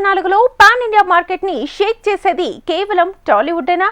2024లో pan India market ని షేక్ చేసేది కేవలం టాలీవుడ్ేనా?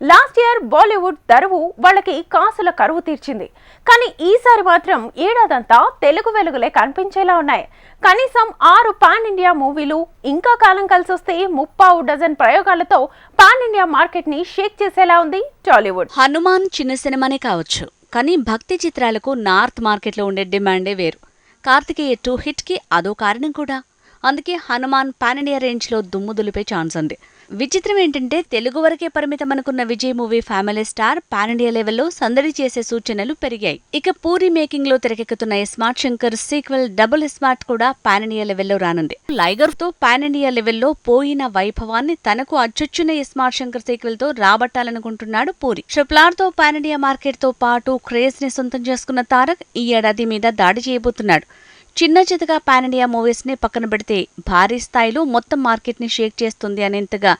లాస్ట్ ఇయర్ బాలీవుడ్ దరువు వాళ్ళకి కాసుల కరువు తీర్చింది. కానీ ఈసారి మాత్రం ఏడాదంతా తెలుగు వెలుగులే కనిపించేలా ఉన్నాయి. కనీసం 6 పాన్ ఇండియా మూవీలు, ఇంకా కాలం కలిసొస్తే 30 డజన్ ప్రయోగాలతో పాన్ ఇండియా మార్కెట్ ని షేక్ చేసేలా ఉంది టాలీవుడ్. హనుమాన్ చిన్న సినిమానే కావచ్చు, కానీ భక్తి చిత్రాలకు నార్త్ మార్కెట్లో ఉండే డిమాండే వేరు. కార్తికేయ 2 హిట్ కి అదో కారణం కూడా. అందుకే హనుమాన్ పాన్ ఇండియా రేంజ్ లో దుమ్ము దులిపే ఛాన్స్ ఉంది. విచిత్రం ఏంటంటే తెలుగు వరకే పరిమితం అనుకున్న Vijay movie family star pan India లెవెల్లో సందడి చేసే సూచనలు పెరిగాయి. ఇక పూరి మేకింగ్ లో తెరకెక్కుతున్న smart Shankar sequel double smart కూడా పాన్ ఇండియా లెవెల్లో రానుంది. లైగర్ తో పాన్ ఇండియా లెవెల్లో పోయిన వైభవాన్ని తనకు అచ్చొచ్చున్న స్మార్ట్ శంకర్ సీక్వెల్ తో రాబట్టాలనుకుంటున్నాడు పూరి. ట్రిపుల్ తో పాన్ ఇండియా మార్కెట్ తో పాటు క్రేజ్ ని సొంతం చేసుకున్న తారక్ ఈ ఏడాది మీద దాడి చేయబోతున్నాడు. చిన్న చితగా పాన్ ఇండియా మూవీస్ ని పక్కన పెడితే భారీ స్థాయిలో మొత్తం మార్కెట్ ని షేక్ చేస్తుంది అనేంతగా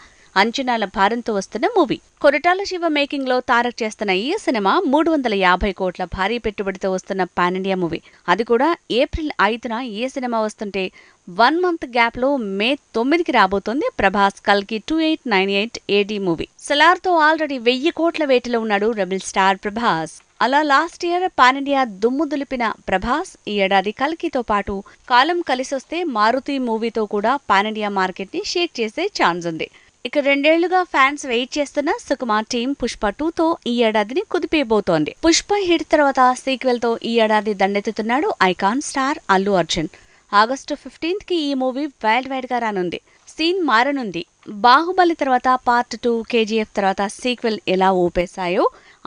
అంచనాల భారంతో వస్తున్న మూవీ. కొరటాల శివ మేకింగ్ లో తారక్ చేస్తున్న ఈ సినిమా 350 కోట్ల భారీ పెట్టుబడితో వస్తున్న పాన్ ఇండియా మూవీ. అది కూడా ఏప్రిల్ 5న ఈ సినిమా వస్తుంటే 1 మంత్ గ్యాప్ లో మే 9కి రాబోతోంది ప్రభాస్ కల్కి 2898 AD మూవీ. సలార్ తో ఆల్రెడీ 1000 కోట్ల వేటలో ఉన్నాడు రెబెల్ స్టార్ ప్రభాస్. అలా లాస్ట్ ఇయర్ పాన్ ఇండియా దుమ్ము దులిపిన ప్రభాస్ ఈ ఏడాది కల్కితో పాటు కాలం కలిసొస్తే మారుతి మూవీతో కూడా పాన్ ఇండియా మార్కెట్ ని షేక్ చేసే ఛాన్స్ ఉంది. ఇక 2 ఏళ్లుగా ఫ్యాన్స్ వెయిట్ చేస్తున్న సుకుమార్ టీం పుష్ప 2తో ఈ ఏడాదిని కుదిపేయబోతోంది. పుష్ప హిట్ తర్వాత సీక్వెల్ తో ఈ ఏడాది దండెత్తుతున్నాడు icon star Allu Arjun. August 15కి ఈ మూవీ వైల్డ్ వైడ్ గా రానుంది. సీన్ మారనుంది. బాహుబలి తర్వాత పార్ట్ 2, KGF తర్వాత సీక్వెల్ ఎలా ఊపేశాయో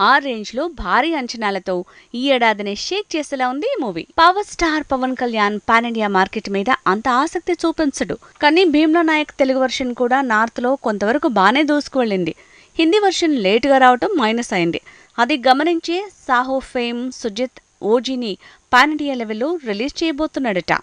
ఆ రేంజ్ లో భారీ అంచనాలతో ఈ ఏడాదిని షేక్ చేసేలా ఉంది ఈ movie. Power star Pawan Kalyan pan India market మీద అంత ఆసక్తి చూపించడు. కానీ భీమ్లా నాయక్ తెలుగు వర్షన్ కూడా నార్త్ లో కొంతవరకు బానే దూసుకువెళ్ళింది. హిందీ వర్షన్ లేటుగా రావటం మైనస్ అయింది. అది గమనించే సాహో ఫేమ్ సుజిత్ ఓజీని పాన్ ఇండియా లెవెల్లో రిలీజ్ చేయబోతున్నాడట.